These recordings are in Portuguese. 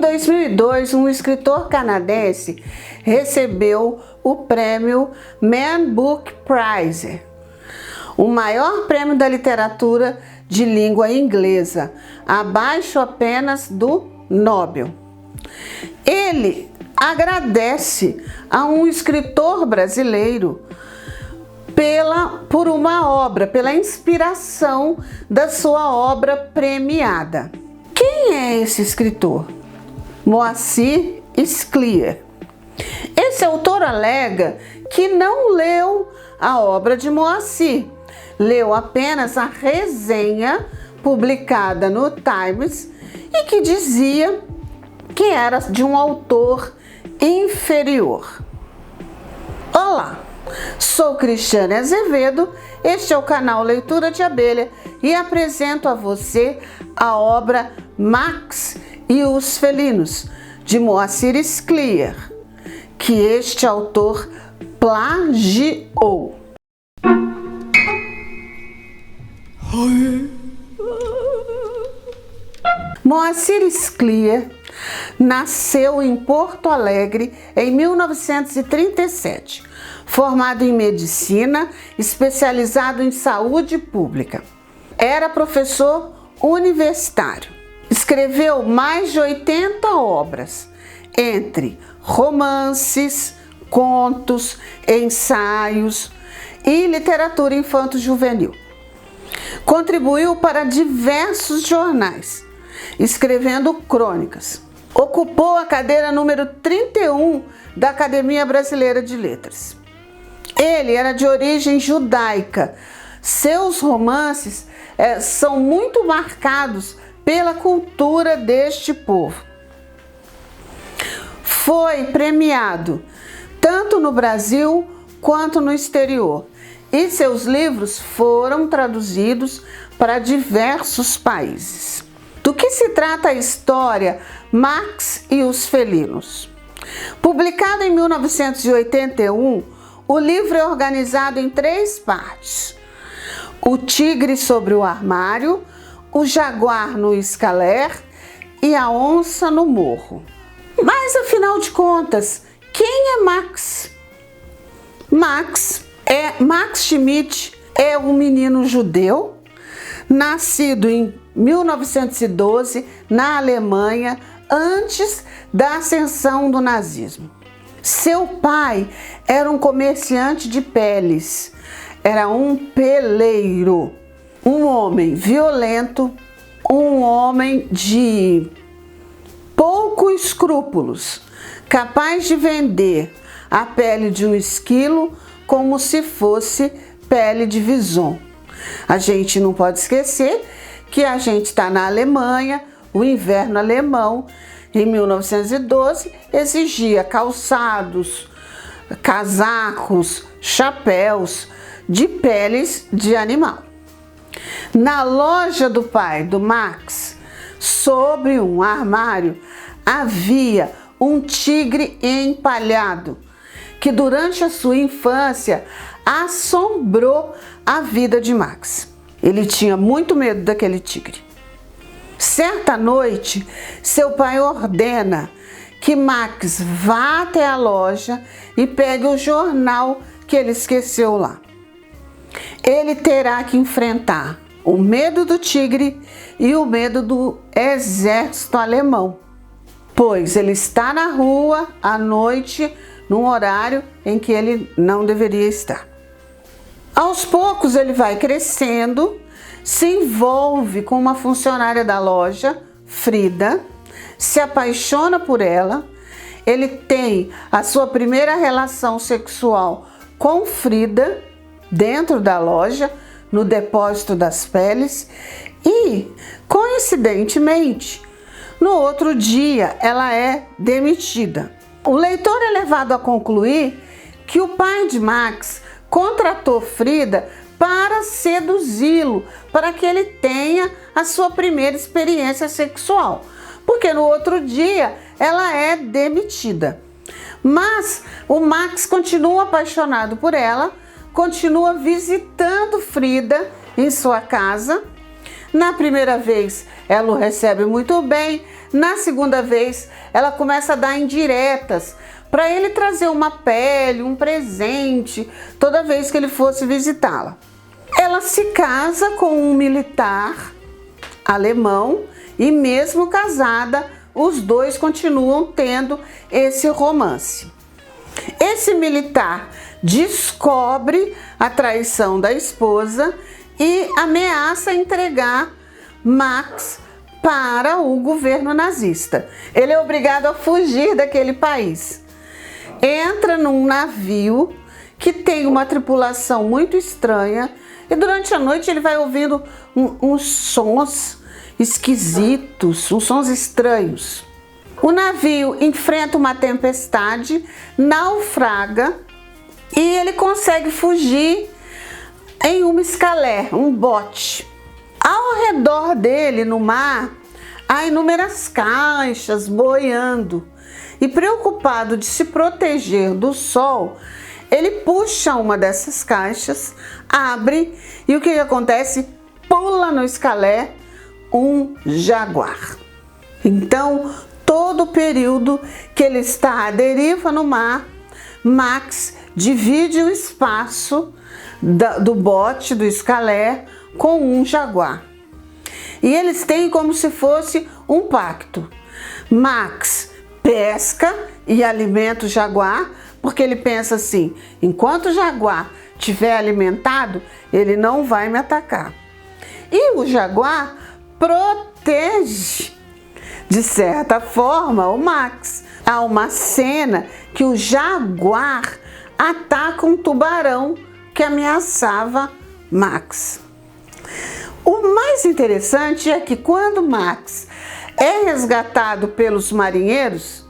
Em 2002, um escritor canadense recebeu o prêmio Man Book Prize, o maior prêmio da literatura de língua inglesa, abaixo apenas do Nobel. Ele agradece a um escritor brasileiro pela inspiração da sua obra premiada. Quem é esse escritor? Moacir Scliar. Esse autor alega que não leu a obra de Moacir, leu apenas a resenha publicada no Times e que dizia que era de um autor inferior. Olá, sou Cristiane Azevedo, este é o canal Leitura de Abelha e apresento a você a obra Max e os Felinos, de Moacir Scliar, que este autor plagiou. Moacir Scliar nasceu em Porto Alegre em 1937, formado em medicina, especializado em saúde pública. Era professor universitário. Escreveu mais de 80 obras, entre romances, contos, ensaios e literatura infanto-juvenil. Contribuiu para diversos jornais, escrevendo crônicas. Ocupou a cadeira número 31 da Academia Brasileira de Letras. Ele era de origem judaica. Seus romances são muito marcados pela cultura deste povo. Foi premiado tanto no Brasil quanto no exterior, e seus livros foram traduzidos para diversos países. Do que se trata a história Max e os Felinos? Publicado em 1981, o livro é organizado em 3 partes: o tigre sobre o armário, o jaguar no escaler e a onça no morro. Mas afinal de contas, quem é Max? Max Schmidt é um menino judeu, nascido em 1912 na Alemanha, antes da ascensão do nazismo. Seu pai era um comerciante de peles, era um peleiro, um homem violento, um homem de poucos escrúpulos, capaz de vender a pele de um esquilo como se fosse pele de visão. A gente não pode esquecer que a gente está na Alemanha, o inverno alemão, em 1912, exigia calçados, casacos, chapéus de peles de animal. Na loja do pai do Max, sobre um armário, havia um tigre empalhado, que durante a sua infância assombrou a vida de Max. Ele tinha muito medo daquele tigre. Certa noite, seu pai ordena que Max vá até a loja e pegue o jornal que ele esqueceu lá. Ele terá que enfrentar o medo do tigre e o medo do exército alemão, pois ele está na rua à noite, num horário em que ele não deveria estar. Aos poucos ele vai crescendo, se envolve com uma funcionária da loja, Frida, se apaixona por ela, ele tem a sua primeira relação sexual com Frida dentro da loja, no depósito das peles, e, coincidentemente, no outro dia ela é demitida. O leitor é levado a concluir que o pai de Max contratou Frida para seduzi-lo, para que ele tenha a sua primeira experiência sexual, porque no outro dia ela é demitida. Mas o Max continua apaixonado por ela, continua visitando Frida em sua casa, Na primeira vez, ela o recebe muito bem. Na segunda vez, ela começa a dar indiretas para ele trazer uma pele, um presente, toda vez que ele fosse visitá-la. Ela se casa com um militar alemão e mesmo casada, os dois continuam tendo esse romance. Esse militar descobre a traição da esposa e ameaça entregar Max para o governo nazista. Ele é obrigado a fugir daquele país. Entra num navio que tem uma tripulação muito estranha e durante a noite ele vai ouvindo uns sons esquisitos, uns sons estranhos. O navio enfrenta uma tempestade, naufraga e ele consegue fugir em uma escalé, um bote. Ao redor dele, no mar, há inúmeras caixas boiando e, preocupado de se proteger do sol, ele puxa uma dessas caixas, abre e o que acontece? Pula no escalé um jaguar. Então, todo o período que ele está à deriva no mar, Max divide o espaço do bote, do escalé, com um jaguar. E eles têm como se fosse um pacto. Max pesca e alimenta o jaguar, porque ele pensa assim: enquanto o jaguar estiver alimentado, ele não vai me atacar. E o jaguar protege, de certa forma, o Max. Há uma cena que o jaguar ataca um tubarão que ameaçava Max. O mais interessante é que quando Max é resgatado pelos marinheiros,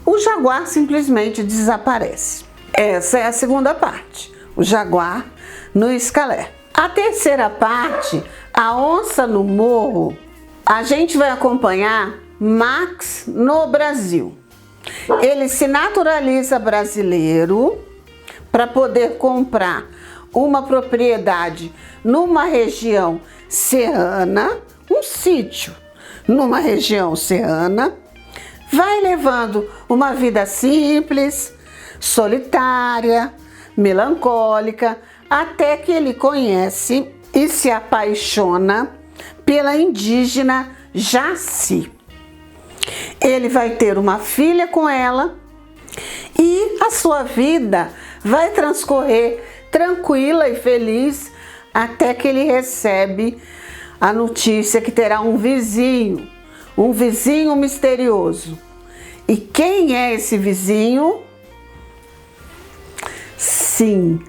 o jaguar simplesmente desaparece. Essa é a segunda parte, o jaguar no escalé. A terceira parte, a onça no morro, a gente vai acompanhar Max no Brasil. Ele se naturaliza brasileiro para poder comprar uma propriedade numa região serrana, um sítio numa região serrana, vai levando uma vida simples, solitária, melancólica, até que ele conhece e se apaixona pela indígena Jaci. Ele vai ter uma filha com ela e a sua vida vai transcorrer tranquila e feliz até que ele recebe a notícia que terá um vizinho misterioso. E quem é esse vizinho? Sim,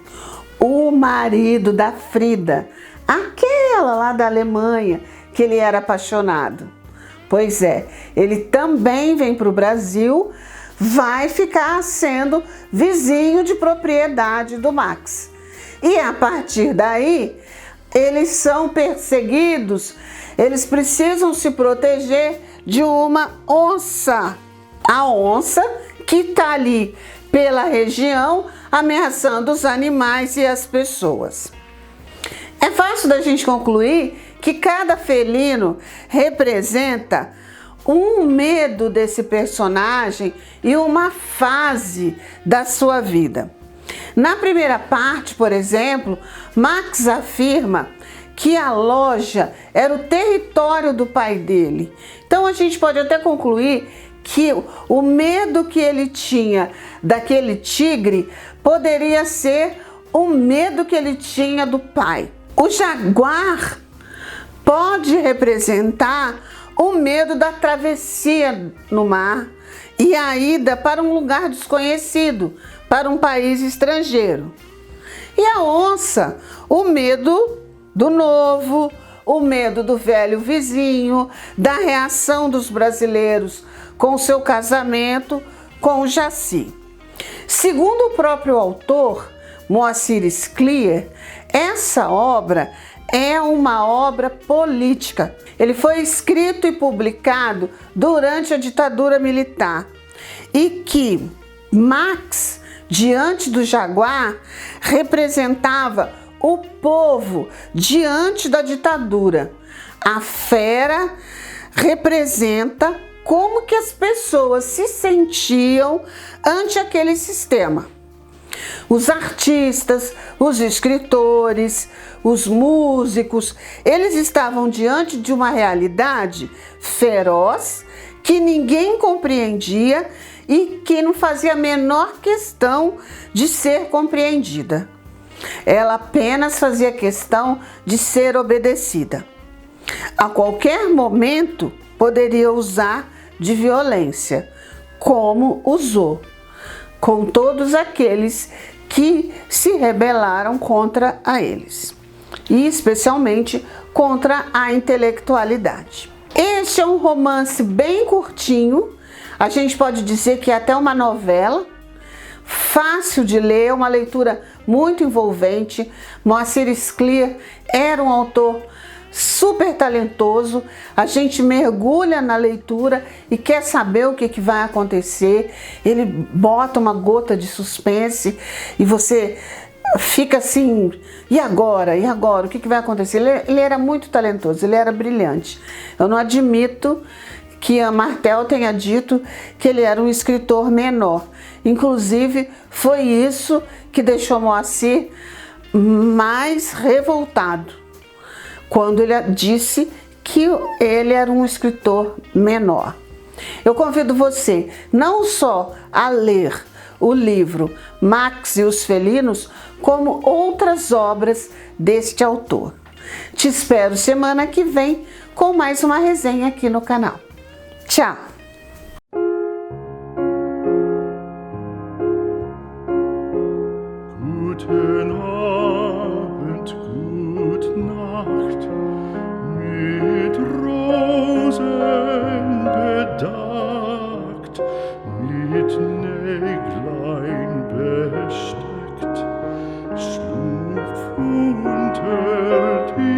o marido da Frida, aquela lá da Alemanha que ele era apaixonado. Pois é, ele também vem para o Brasil, vai ficar sendo vizinho de propriedade do Max. E a partir daí, eles são perseguidos, eles precisam se proteger de uma onça. A onça que está ali pela região, ameaçando os animais e as pessoas. É fácil da gente concluir que cada felino representa um medo desse personagem e uma fase da sua vida. Na primeira parte, por exemplo, Max afirma que a loja era o território do pai dele. Então a gente pode até concluir que o medo que ele tinha daquele tigre poderia ser o medo que ele tinha do pai. O jaguar pode representar o medo da travessia no mar e a ida para um lugar desconhecido, para um país estrangeiro. E a onça, o medo do novo, o medo do velho vizinho, da reação dos brasileiros com o seu casamento com o Jaci. Segundo o próprio autor, Moacir Scliar, essa obra é uma obra política. Ele foi escrito e publicado durante a ditadura militar e que Max, diante do jaguar, representava o povo diante da ditadura. A fera representa como que as pessoas se sentiam ante aquele sistema. Os artistas, os escritores, os músicos, eles estavam diante de uma realidade feroz que ninguém compreendia e que não fazia a menor questão de ser compreendida. Ela apenas fazia questão de ser obedecida. A qualquer momento poderia usar de violência, como usou com todos aqueles que se rebelaram contra eles, e especialmente contra a intelectualidade. Este é um romance bem curtinho, a gente pode dizer que é até uma novela, fácil de ler, uma leitura muito envolvente. Moacir Scliar era um autor super talentoso, a gente mergulha na leitura e quer saber o que vai acontecer. Ele bota uma gota de suspense e você fica assim, e agora? E agora? O que vai acontecer? Ele era muito talentoso, ele era brilhante. Eu não admito que a Martel tenha dito que ele era um escritor menor. Inclusive, foi isso que deixou Moacir mais revoltado, quando ele disse que ele era um escritor menor. Eu convido você não só a ler o livro Max e os Felinos, como outras obras deste autor. Te espero semana que vem com mais uma resenha aqui no canal. Tchau! Guten Abend, gute Nacht, mit Rosen bedeckt, mit Näglein besteckt, schlupf unter die